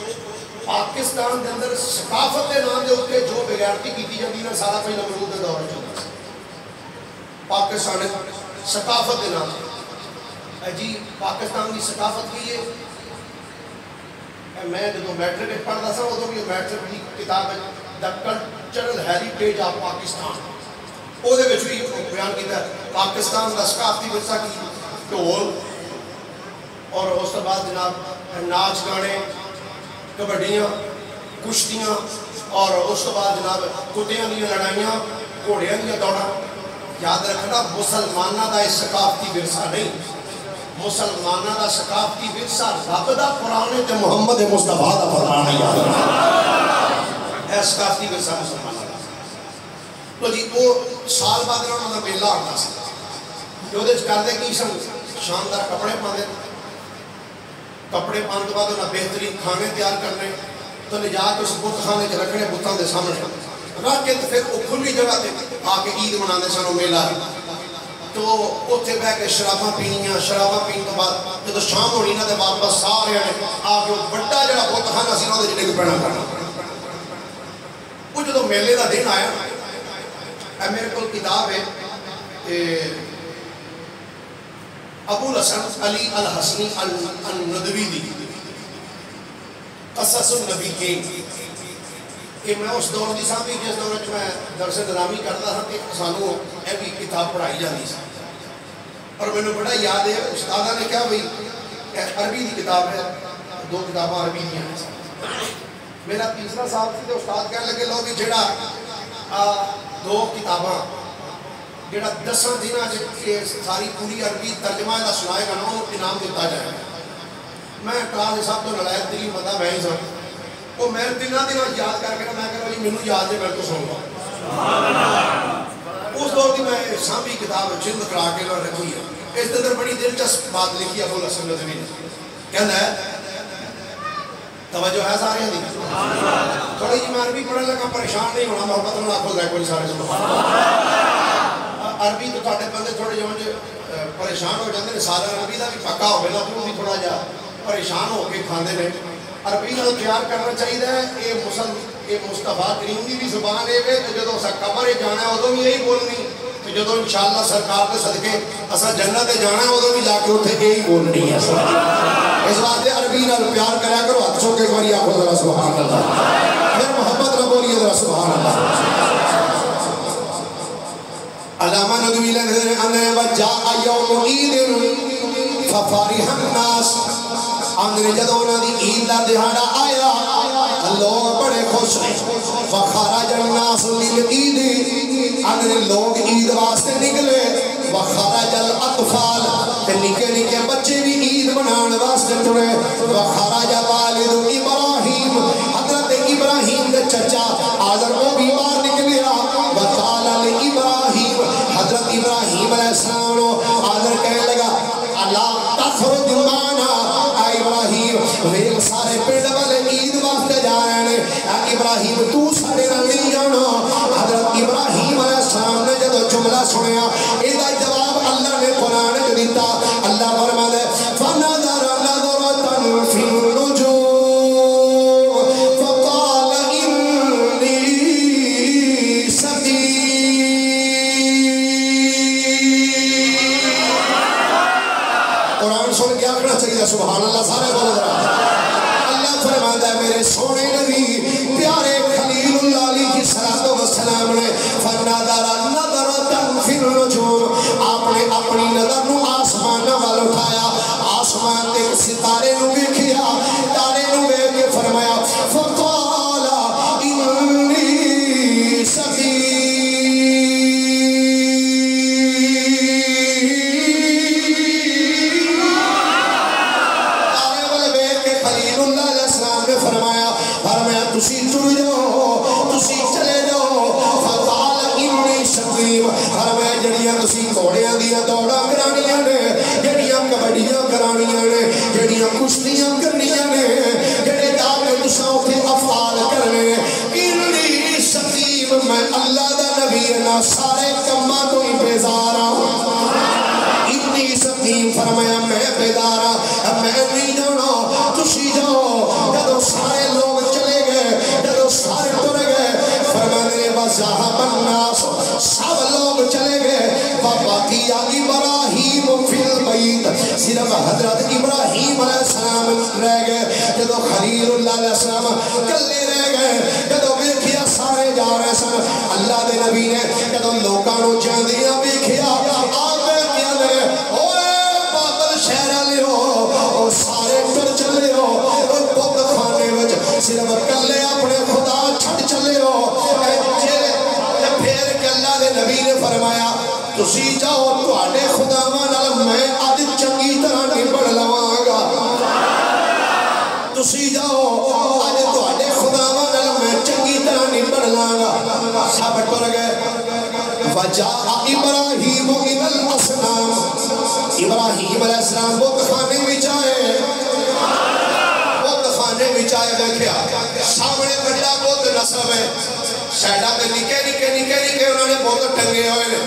پاکستان دے اندر ثقافت دے نام دے اوتے جو بغیرتی کیتی جاندی نا سارا پہلا نمرود دے دور چلدا سی پاکستان ثقافت دے نام جی پاکستان کی ثقافت کی ہے میں جب میٹرک پڑھتا سا ادو بھی میٹرک کی کتاب ہے the cultural heritage of Pakistan وہ بھی بیان کیا پاکستان کا ثقافتی ورثہ کی ڈھول اور اس کے بعد جناب ناچ گانے کبڈیاں کشتیاں اور اس کے بعد جناب کتیاں دی لڑائیاں گھوڑیاں دی دوڑاں یاد رکھنا مسلمانہ دا اس ثقافتی ورثہ نہیں مسلمانہ دا ثقافتی ورثہ رب دا قرآن تے محمد مصطفیٰ دا فرمان یاد رکھنا ہے ثقافتی ورثہ مسلمانہ دا تو جی وہ سال بعد انہوں نے میلہ آتا سی جو دے کردے کی سن شاندار کپڑے پاندے کپڑے پانے کے بعد انہوں بہترین کھانے تیار کرنے تو نجات اس بت خانے کے رکھنے بتاں دے سامنے رکھ کے پھر وہ کھلی جگہ تے آ کے عید منانے سن میلہ تو اتنے بہ کے شراباں پینیاں شراباں پین کے بعد جب شام ہونی نہ دے واپس سارے آ کے بڑا جڑا بت خانہ سی انہوں نے جڑے پینا کرنا وہ جدو میلے کا دن آیا اے میرے کو کتاب ہے ابو الحسن علی الحسنی الندوی دی قصص النبیین کہ میں اس دور دی ساتھ بھی جس دور میں درس نظامی کرتا تھا کہ سانوں اے بھی کتاب پڑھائی جاتی سی اور میں نے بڑا یاد ہے استادہ نے کہا بھئی عربی دی کتاب ہے 2 کتابیں عربی دی ہیں میرا تیسرا سال تھی تو استاد کہنے لگے لوگ جڑا 2 کتاباں جڑا 10 دنوں ساری پوری عربی ترجمہ دا سنائے گا نا انعام دیتا جائے میں کلاس صاحب تو نلائق ترین بندہ میں ہی سا وہ میں 3 دن یاد کر کے میں کہہ رہا جی مینوں یاد ہے میں تو سن گا اس دور کی میں سامبی کتاب جلد کرا کے رکھی ہے اس کے اندر بڑی دلچسپ بات لکھی ابو الحسن ندوی نے کہنا ہے توجہ ہے سارے دی تھوڑی جی میں عربی پڑھنے لگا پریشان نہیں ہونا محبت اللہ کھل رہا ہے کوئی سارے عربی تو تھوڑے بندے تھوڑے جو پریشان ہو جاتے ہیں سارا عربی کا بھی پکا ہو گیا تو بھی تھوڑا جا پریشان ہو کے کھاندے نے عربی کا خیال کرنا چاہیے یہ مصطفیٰ کریم کی بھی زبان ہے کہ جدو اسا قبر جانا ہے ادو بھی یہی بولنی کہ جدو انشاءاللہ سرکار کے صدقے اسا جنت جانا ہے ادو بھی جا کے اتنے یہی بولنی ہے اس واسطے عربی نال پیار کریا کرو ہاتھ چھو کے ایک باری آخو ذرا سبحان اللہ پھر محبت نہ بولیے ذرا سبحان اللہ علامہ ندوی لے انے وجاء یوم عید ففرح الناس اندر جدو انہوں دی عید دا دہاڑا آیا لوگ بڑے خوش وخرج الناس للعید اندر لوگ عید واسطے نکلے وخرج الاطفال نکے نکے بچے بھی عید منان واسطے ٹرے وخرج والد ابراہیم حضرت ابراہیم دے چچا آذر وہ بھی باہر نکلیا وقال لابراہیم حضرت ابراہیم علیہ السلام آذر کہنے لگا اللہ تخرج معنا ابراہیم ویل سارے پنڈ والے عید واسطے جا رہے ہیں ابراہیم تو سارے نال نہیں جانا حضرت ابراہیم علیہ السلام نے جدو جملہ سنیا ایدہ جواب اللہ نے قرآن جو دیتا اللہ فرماتے فنظر نظرة في النجوم فقال إني سقيم کا سبحان اللہ سارے بولو ذرا اللہ فرماتا ہے میرے سونے نبی پیارے خلیل اللہ علیہ السلام نے فنادر نظرتن فی النجوم آپ نے اپنی نظر نو آسمان وال اٹھایا آسمان دے ستارے نو ویکھیا تارے نو ویکھ کے فرمایا فقال انی سقیم تسی ٹر جاؤ تسی چلے جاؤ فقال انی سقیم فرمایا جڑیاں تسی گھوڑیاں دیاں دوڑاں کرانیاں نے جڑیاں کبڈیاں کرانیاں نے جڑیاں کشتیاں کرنیاں نے جڑے جا کے تساں اوتھے افعال کرنے انی سقیم میں اللہ دا نبی نا سارے کماں تو ہی بیزار ہوں انی سقیم فرمایا میں بیدار ہوں میں نہیں جانا تسی جاؤ جدوں سارے لوگ جدو سارے ٹر گئے فرمانے وَذَهَبَ النَّاسُ سب لوگ چلے گئے وَبَقِيَ إِبْرَاهِيمُ فِي الْبَيْتِ صرف حضرت ابراہیم علیہ السلام رہ گئے جدو خلیل اللہ علیہ السلام کلے رہ گئے جدو ویکھیا سارے جا رہے سن اللہ دے نبی نے جدو لوکانو جاندیاں ویکھیا آپ کیا لگے اوے بادل شہرہ لیو او سارے ٹر چلے ہو بت خانے وچ صرف کلے اپنے خدا چھٹ چلے ہو پھر کہ اللہ دے نبی نے فرمایا تسی جاؤ تواڈے خداواں نال میں اج چنگی طرح نبڑ لواں گا تسی جاؤ اج تواڈے خداواں نال میں چنگی طرح نبڑ لاں گا سب ٹر گئے وجاء ابراہیم الى الاصنام ابراہیم علیہ السلام بت خانے وچ آئے بچائے دیکھیا سامنے بڑا بہت نصب ہے سیڈا تے نکے انہوں نے بہت ٹنگے ہوئے نے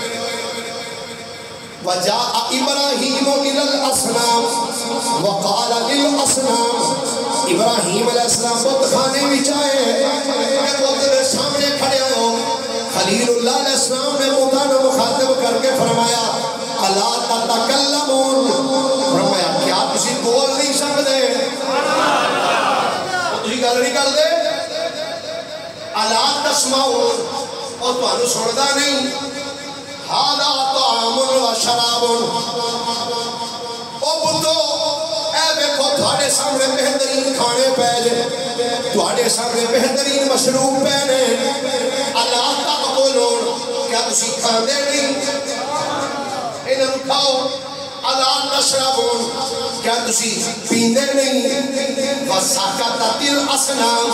وجاء ابراہیم الى الاصنام وقال للاصنام ابراہیم علیہ السلام بت خانے بچائے بہت نے سامنے کھڑے ہو خلیل اللہ علیہ السلام نے بتانا مخاطب کر کے فرمایا الا تتکلمون فرمایا کیا کسی بول نہیں سکتے گل نہیں کر دے الا تسمعون اور تانوں سندا نہیں ھذا طعام و شراب او بندو اے دیکھو تھوڑے سامنے بہترین کھانے پے جے تھوڑے سامنے بہترین مشروب پے نے الا تاکلون کیا تسی کھاندے نہیں انہاں کھاؤ الا نشربون کیا تسی پیندے نہیں وساکت الاصنام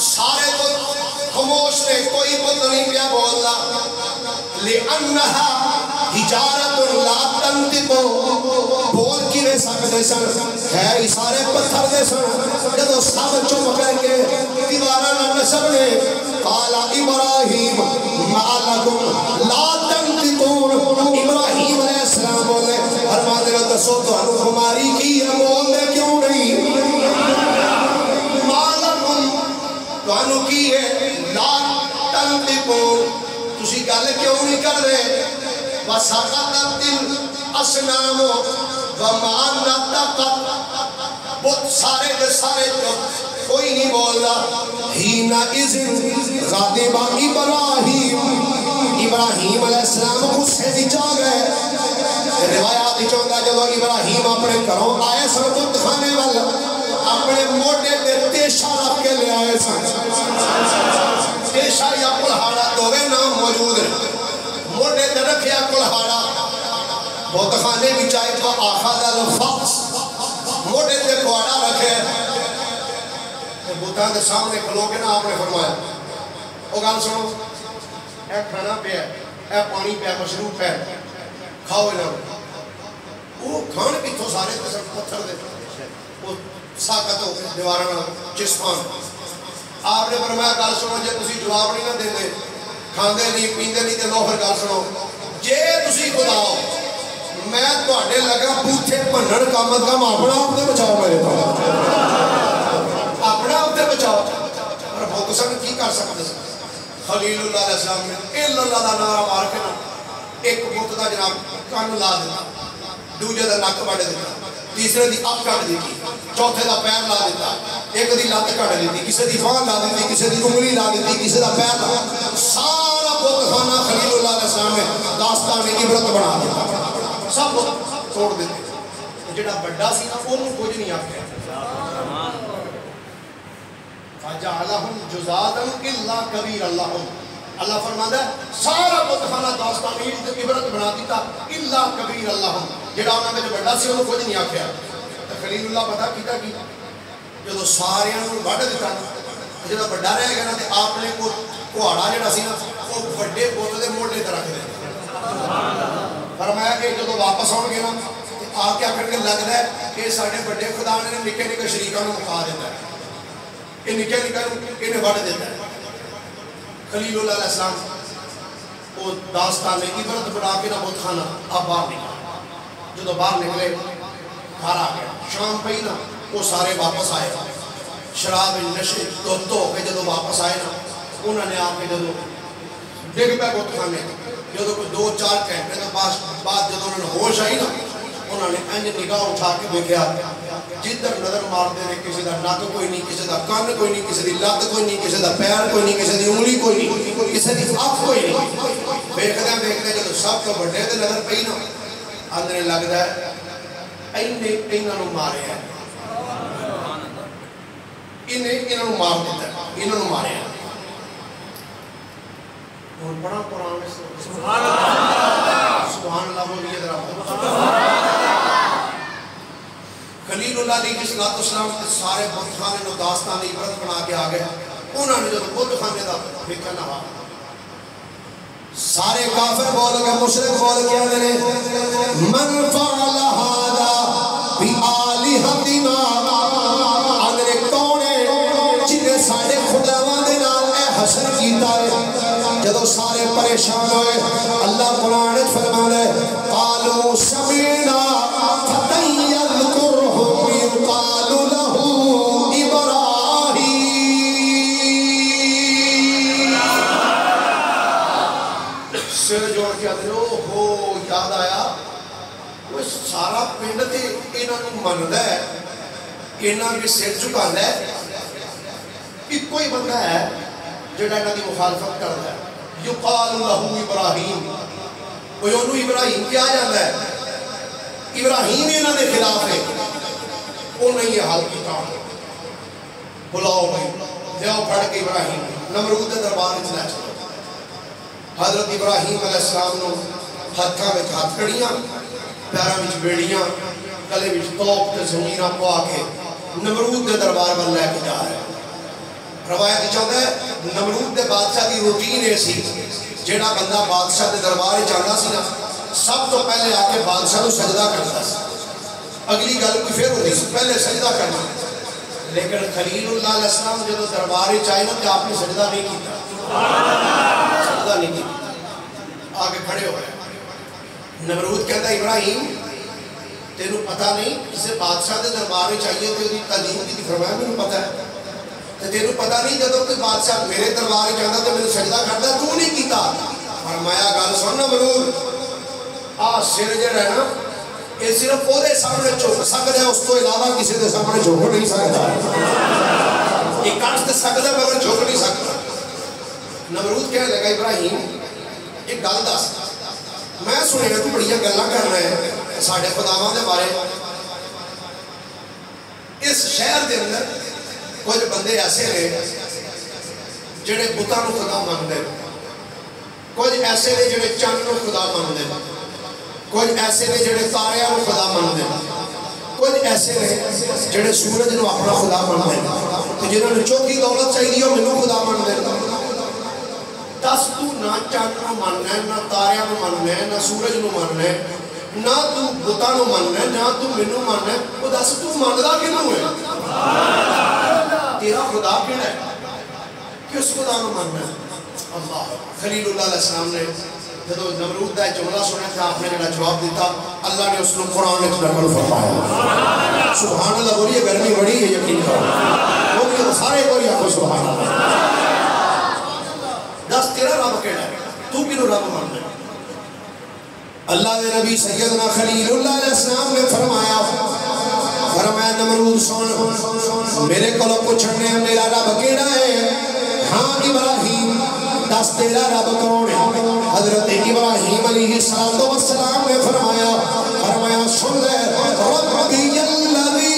سارے کو خاموش نے کوئی بت نہیں پیا بولنا لأنها حجارت لا تنطق بول کی رہ سکتے سن ہے سارے پتھر دے سن جدو سب چپ کر کے دیواراں نسب نے قال ابراہیم ما لکم لا تنطقون ابراہیم علیہ السلام بولے فرماتے ہیں دسو تانوں ہماری کی ہے بولنے کیوں نہیں ما لکم تانوں کی ہے لا تنطقون تسی گل کیوں نہیں کر رہے وسقطت الاسنام وما نطقت بت سارے دے سارے کوئی نہیں بولنا ہینا اذن غاضب ابراہیم علیہ السلام غصے وچ آ گئے روایات وچ ہوندا جدو ابراہیم اپنے گھروں آئے سن بت خانے وال اپنے موڈے تے تیشا رکھ کے لے آئے سن تیشا یا کلہاڑا دوویں نام موجود ہیں موڈے تے رکھیا کلہاڑا بت خانے وچ آئے تو اخذ الفقس موڈے تے کھاڑا رکھے بتاں دے سامنے کھلو کے نا آپ نے فرمایا او گل سنو اے کھانا پیا اے پانی پیا مشروب پیا کھاؤ انہاں وہ کھان کتھوں سارے پتھر دے وہ ساکت ہو دیواراں چسپاں آپ نے فرمایا گل سنو جے تسی جواب نہیں نہ دیندے کھاندے نہیں پیندے نہیں تے لو پھر گل سنو جے تسی خدا ہو میں تواڈے لگا بوٹھے بھنن کم از کم اپنا آپ تے بچاؤ میرے تو اپنا آپ تے بچاؤ اور بہت سن کی کر سکتے ہیں خلیل اللہ علیہ السلام نے الا اللہ دا نعرہ مار کے نا ایک بت دا جناب کان لا دیتا دوجے دا نک وڈ دیتا تیسرے دی اک کٹ دیتی، چوتھے دا پیر لا دیتا، ایک دی لت کٹ دیتی، کسی دی باں لا دیتی، کسی دی انگلی لا دیتی، کسی دا پیر لا، سارا بت خانہ خلیل اللہ علیہ السلام نے داستان عبرت بنا دیا، سب توڑ دیتے۔ جڑا بڑا سی نا انہوں کچھ نہیں آکھیا، فَجَعَلَهُمْ جُزَادًا إِلَّا كَبِيرًا لَهُمْ، اللہ فرماتا ہے سارا بت خانہ داستان عبرت بنا دیتا اِلَّا كَبِيرًا لَهُمْ، جڑا انہوں نے جو بڑا سی انہوں کچھ نہیں آکھیا۔ تو خلیل اللہ پتا کیتا کی جدو سارے انہوں بڑھ دیتا جدو بڑا رہ گیا نا تے آپ نے کوہاڑا جڑا سی نا وہ بڑے پوت دے موڑے تے رکھ دیا، فرمایا کہ جدو واپس آؤ گے نا آپ کیا کرنے لگتا ہے کہ سارے بڑے خدا نے نکے نکے شریکاں مکا دیتا ہے، یہ نکے نکے انہیں بڑھ دیتا ہے۔ خلیل اللہ علیہ السلام وہ داستان عبرت بنا کے نہ بت خانہ آپ باہر نکلے، جدو باہر نکلے گھر آ گیا، شام پئی نا وہ سارے واپس آئے، شراب نشے تو ہو کے جدو واپس آئے نا انہوں نے آ کے جدو ڈگ پہ بت خانے، جدو کوئی 2-4 گھنٹے کے بعد جدو انہوں نے ہوش آئی نا انہوں نے انج نگاہ اٹھا کے دیکھا جدھر نظر مار دے رہے کسی دا نک کوئی نہیں، کسی دا کان کوئی نہیں، کسی دی لت کوئی نہیں، کسی دا پیر کوئی نہیں، کسی دی انگلی کوئی نہیں، کسی دی اکھ کوئی نہیں۔ دیکھتے جدو سب تو بڑے تے نظر پئی نا اندر لگتا ہے انہوں نے مارے ہیں، انہوں نے مار دیتا ہے، انہوں نے مارے ہیں۔ اور بڑا قرآن میں سبحان اللہ سبحان اللہ بولیے ذرا۔ خلیل اللہ علیہ السلام سارے بت خانے نو داستان عبرت بنا کے آ گئے، انہوں نے جب بت خانے دا فکر نہ ہوا سارے کافر بول گئے، مشرک بول گئے نے من فعل هذا بآلہتنا، اندرے کون ہے جنہیں سارے خداواں دے نال اے حشر کیتا ہے۔ جدو سارے پریشان ہوئے اللہ قرآن فرماتا ہے قالوا سمعنا فتى يذكرهم يقال له ابراہیم، سر جوڑ کے آتے ہو یاد آیا وہ سارا پنڈ تے انہوں نے مندا ہے، انہوں نے سر جھکاندا ہے، ایک کوئی بندہ ہے جڑا انہوں کی مخالفت کرتا ہے، یقال له ابراہیم، وہ انہوں ابراہیم کیا جاتا ہے، ابراہیم انہوں نے خلاف ہے، وہ نہیں یہ حال کیتا، بلاؤ بھائی لیاؤ پڑھ کے ابراہیم نمرود دربار اچھنا چاہتا۔ حضرت ابراہیم علیہ السلام نے ہتھاں میں ہاتھ کڑیاں، پیراں وچ بیڑیاں، گلے وچ توپ تے زنجیراں پوا کے نمرود دے دربار ول لے کے جا رہے ہیں۔ روایت چاہتا ہے نمرود دے بادشاہ کی روٹین ایسی جڑا بندہ بادشاہ دے دربار جانا سی نا سب تو پہلے آ کے بادشاہ کو سجدہ کرتا سی، اگلی گل کوئی پھر ہوتی سی، پہلے سجدہ کرنا۔ لیکن خلیل اللہ علیہ السلام جب دربار چاہے نا کہ آپ نے سجدہ نہیں کیتا، سجدہ نہیں کیتا، آگے کھڑے ہوئے۔ نمرود کہتا ہے ابراہیم تینوں پتہ نہیں کسے بادشاہ دے دربار چاہیے تو تعلیم کی، فرمایا مجھے پتہ ہے، تو تینوں پتہ نہیں جب کوئی بادشاہ میرے دربار چاہتا تو میں سجدہ کرتا تو نہیں کیتا۔ فرمایا گل سن نمرود سر جڑا ہے نا یہ صرف وہ دے سامنے جھک سکتا ہے، اس تو علاوہ کسی دے سامنے جھک نہیں سکتا، یہ کٹ تے سکتا ہے مگر جھک نہیں سکتا۔ نمرود کہنے لگا ابراہیم ایک گل دس، میں سنے تو بڑی گلاں کر رہے ہیں ساڈے خداواں دے بارے، اس شہر دے اندر کچھ بندے ایسے ہیں جڑے بتاں نو خدا مانتے، کچھ ایسے نے جڑے چند نو خدا مانتے، کچھ ایسے نے جڑے تاریاں نو خدا مانتے، کچھ ایسے نے جڑے سورج نو اپنا خدا مانتے، جنہوں نے چوکی دولت چاہیے وہ مینوں خدا مانتے۔ دس تو نہ چند نو ماننا ہے، نہ تاریاں نو ماننا ہے، نہ سورج نو ماننا ہے، نہ تو بتاں نو ماننا ہے، نہ تو مینوں ماننا ہے، وہ دس تو ماندا کینوں ہے؟ تیرا خدا کیڑا ہے؟ کس خدا نو ماننا ہے؟ اللہ۔ خلیل اللہ علیہ السلام نے جب نمرود دا جملہ سنا تھا آپ نے جڑا جواب دیتا اللہ نے اس کو قرآن میں نقل فرمایا۔ سبحان اللہ بولیے، گرمی بڑی ہے یقین کرو، وہ سارے بولیے آپ کو سبحان اللہ۔ دس تیرا رب کیڑا ہے؟ تو کینوں رب ماننا ہے؟ اللہ دے نبی سیدنا خلیل اللہ علیہ السلام نے فرمایا فرمایا نمرود سن میرے کو پوچھنے میرا رب کیڑا ہے؟ ہاں ابراہیم دس تیرا رب کون ہے؟ حضرت ابراہیم علیہ السلام نے فرمایا سن لے ربی الذی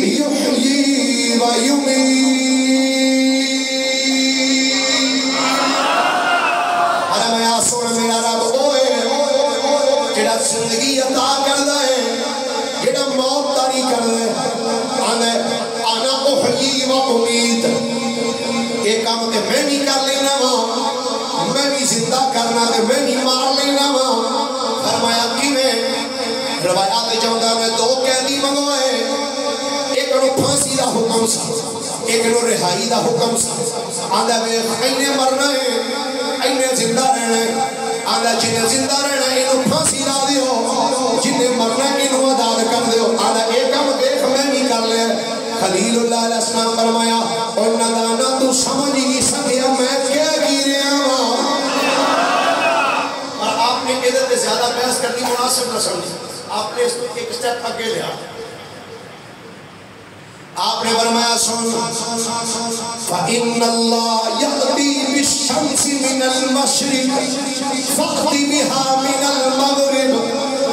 یحیی و یمیت زندگی عطا کردا ہے جڑا موت تاری کردا ہے انا احیی و امید یہ کام تے میں بھی کر لینا وا میں بھی زندہ کرنا تے میں بھی مار لینا وا فرمایا کیویں روایات چاہندا میں دو قیدی منگوائے ایک نو پھانسی دا حکم سی ایک نو رہائی دا حکم سی آندا وے اینے مرنا ہے اینے زندہ رہنا ہے آدھا جنہیں زندہ رہنا انہوں پھانسی لا دیو جنہیں مرنا انہوں عداد کر دیو آدھا ایک ہم دیکھ میں نہیں کر لے خلیل اللہ علیہ السلام فرمایا اور ندانا تو سمجھ ہی سکیا میں کیا گیرے آوا اور آپ نے ادھر سے زیادہ بحث کرنی مناسب نہ سمجھی آپ نے اس کو ایک سٹیپ آگے لیا آپ نے فرمایا سن فَإِنَّ اللَّهَ يَأْتِي بِالشَّمْسِ مِنَ الْمَشْرِقِ فَأْتِ بِهَا مِنَ الْمَغْرِبِ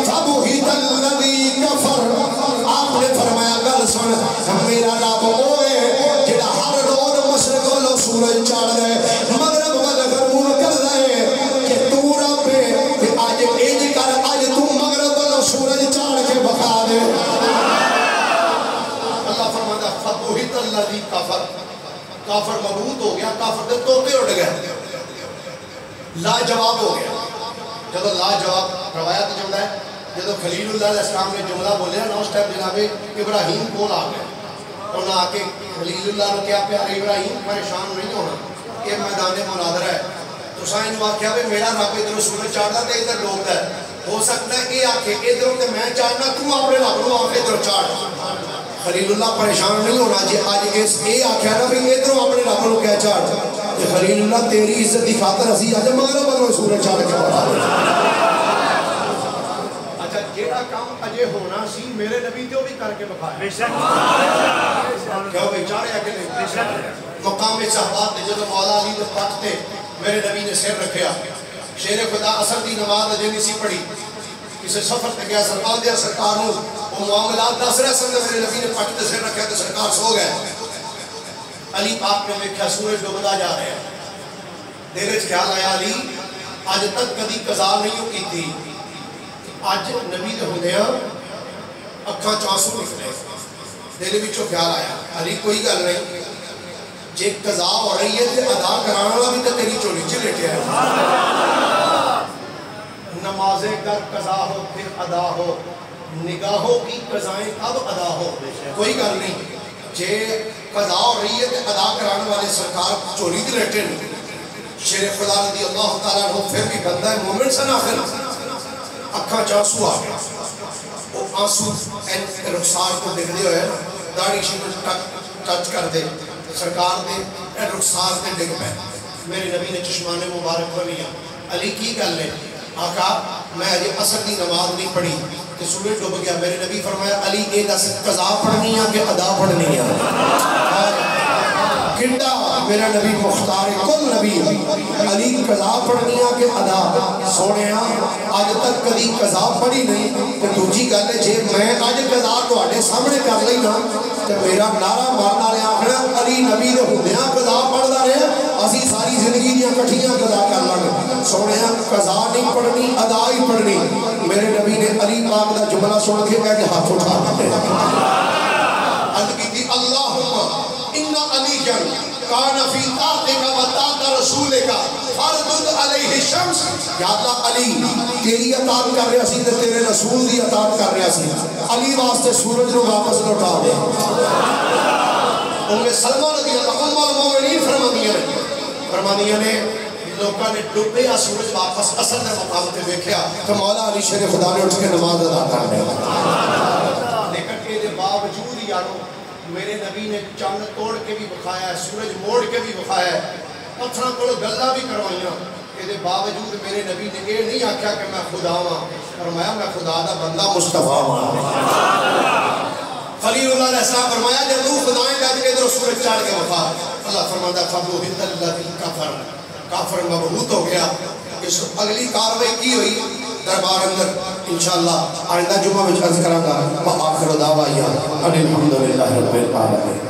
فَبُهِتَ الَّذِي كَفَرَ آپ نے فرمایا گل سن میرا رب ہوئے جڑا ہر روز مشرق والو سورج چڑھ دے مغرب والے غروب کر دے کہ تو رب ہے آج انج کر آج تو مغرب والو سورج چڑھ کے بخا دے فبوہت اللذی کافر کافر مبہوت ہو گیا کافر دے توتے اٹھ گئے لا جواب ہو گیا جب لا جواب روایت جملہ ہے جب خلیل اللہ علیہ السلام نے جملہ بولیا نا اس ٹائم جناب ابراہیم کول آ گئے انہوں نے آ کے خلیل اللہ نے کیا پیارے ابراہیم پریشان نہیں ہونا یہ میدان مناظرہ ہے تو سائن ہوا کیا میرا رب ادھر سورج چاڑھتا تے ادھر ڈوبتا ہے ہو سکتا ہے یہ آ کے ادھر تے میں چاڑھنا تو اپنے رب نو آ کے ادھر چاڑھ خلیل اللہ پریشان نہیں ہونا جی آج اس یہ آکھیا نا بھی ادھروں اپنے رب نو کیا چاڑھ کہ خلیل اللہ تیری عزت دی خاطر اسی اج مغرب والوں سورج چاڑھ کے بتا اچھا جیڑا کام اجے ہونا سی میرے نبی تے بھی کر کے بکھایا بے شک کیوں بیچارے اگے نہیں مقام صحابات نے جب مولا علی دے پاس تے میرے نبی نے سر رکھیا شیر خدا اثر دی نماز اجے نہیں سی پڑھی کسی سفر تے گیا سرکار دیا سرکار نو وہ معاملات دس رہے سن میرے نبی نے پٹ تے سر رکھیا تے سرکار سو گئے علی پاک نے دیکھا سورج ڈوبدا جا رہا ہے دل وچ خیال آیا علی اج تک کدی قضا نہیں کی تھی اج نبی دے ہوندیاں اکھاں چ آنسو نکلے دل وچوں خیال آیا علی کوئی گل نہیں جے قضا ہو رہی ہے تے ادا کرانا والا بھی تے تیری چولی چ لیٹیا ہے نمازیں گر قضا ہو پھر ادا ہو نگاہوں کی قضائیں اب ادا ہو کوئی گل نہیں جے قضا ہو رہی ہے تے ادا کرانے والے سرکار چولی دی لیٹے شیر خدا رضی اللہ تعالیٰ عنہ پھر بھی بندہ مومن سن آخر اکھاں چانسو آ گیا وہ آنسو رخسار کو ڈگ دے ہوئے داڑھی شیخ ٹچ کر دے سرکار دے رخسار دے ڈگ پہ میرے نبی نے چشمان مبارک بنیا علی کی گل لے آقا میں اجے عصر دی نماز نہیں پڑھی کہ سورج ڈوب گیا میرے نبی فرمایا علی اے دس قضا پڑھنی ہے کہ ادا پڑھنی ہے کنڈا میرا نبی مختار کل نبی علی قضا پڑھنی ہے کہ ادا سونے آج تک کدی قضا پڑھی نہیں کہ دوجی گل ہے جے میں آج قضا تواڈے سامنے کر لئی نا تے میرا نعرہ مارن والے آکھنا علی نبی دے ہوندیاں قضا پڑھدا رہیا اسی ساری زندگی دیاں کٹھیاں قضا کر لیں سونے قضا نہیں پڑھنی ادا ہی پڑھنی میرے نبی نے علی پاک دا جملہ سن کے کہا کہ ہاتھ اٹھا دے عرض کی تھی اللہم ان علی جن کان فی طاعتک و طاعت رسولک فرض علیہ الشمس یا اللہ علی تیری اطاعت کر رہا سی تے تیرے رسول دی اطاعت کر رہا سی علی واسطے سورج نو واپس لوٹا دے ام سلمہ رضی اللہ عنہ المومنین فرمانیاں نے لوکاں نے ڈوبے یا سورج واپس اصل دے مقام تے دیکھیا تو مولا علی شیر خدا نے اٹھ کے نماز ادا کر دیا لیکن کے دے باوجود یارو میرے نبی نے چاند توڑ کے بھی بکھایا ہے سورج موڑ کے بھی بکھایا ہے پتھراں کو گلا بھی کروائیاں کہ باوجود میرے نبی نے یہ نہیں آکھیا کہ میں خدا ہاں، فرمایا میں خدا دا بندہ مصطفیٰ ہاں۔ خلیل اللہ علیہ السلام فرمایا جب تو خدائیں بیٹھ کے ادھر سورج چڑھ کے وفا، اللہ فرماتا فَبُهِتَ الَّذِي كَفَرَ، کافر مبہوت ہو گیا۔ اس اگلی کاروائی کی ہوئی دربار اندر انشاءاللہ آئندہ جمعہ میں عرض کراں گا۔ وآخر دعوانا ان الحمدللہ رب العالمین۔